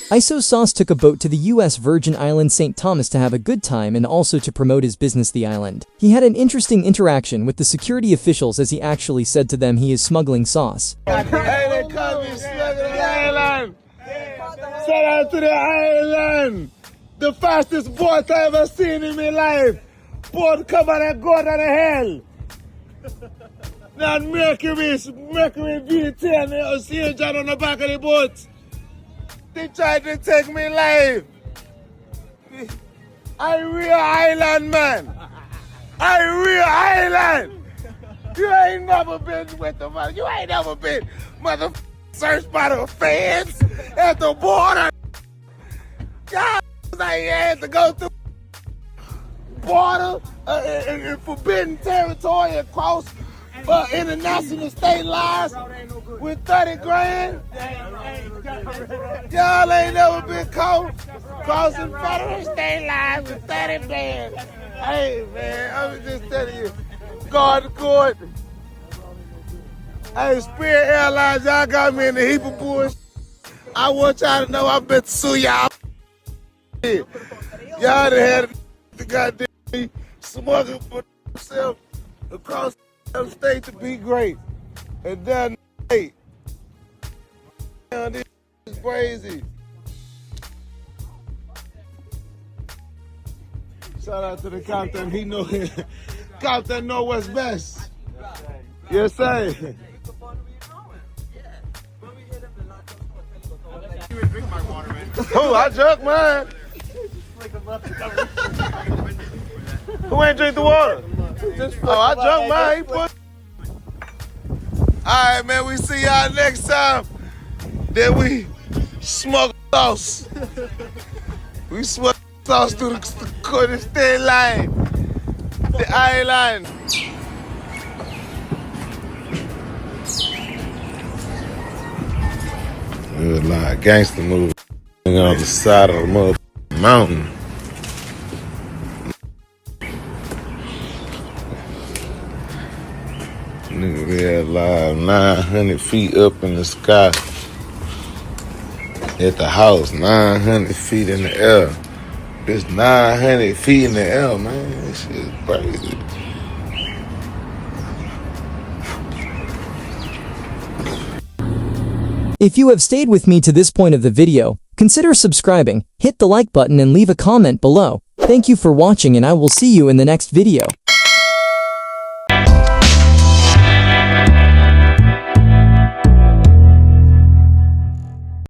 ISO Sauce took a boat to the U.S. Virgin Island St. Thomas to have a good time and also to promote his business the island. He had an interesting interaction with the security officials as he actually said to them he is smuggling sauce. Hey, they call me smuggling the island. Shout out to the island. The fastest boat I ever seen in my life. Boat come out and go down the hell. Now Mercury V10 or see John on the back of the boat. They tried to take me live. I real island man. I real island. You ain't never been with the mother. You ain't never been mother searched by the fans at the border. God, I had to go through border in forbidden territory across international state lines with 30 grand. Y'all ain't never been caught crossing federal state lines with 30 grand. Hey man, I'm just telling you, guard the court. Hey, Spirit Airlines, y'all got me in the heap of bullshit. I want y'all to know I bet to sue y'all. Y'all done had the goddamn smuggle for themselves across the state to be great. And then, hey, this is crazy. Shout out to the captain. He know Captain know what's best. Yes, sir. Oh, I drunk mine. Who ain't drink the water? Oh, I drunk mine. He put. All right, man. We see y'all next time. Then we smuggle sauce. We smuggle sauce through the state line, the island. It was like a gangster movie on the side of the motherfucking mountain. Nigga, we had like 900 feet up in the sky. At the house, 900 feet in the air. It's 900 feet in the air, man. This shit is crazy. If you have stayed with me to this point of the video, consider subscribing, hit the like button and leave a comment below. Thank you for watching and I will see you in the next video.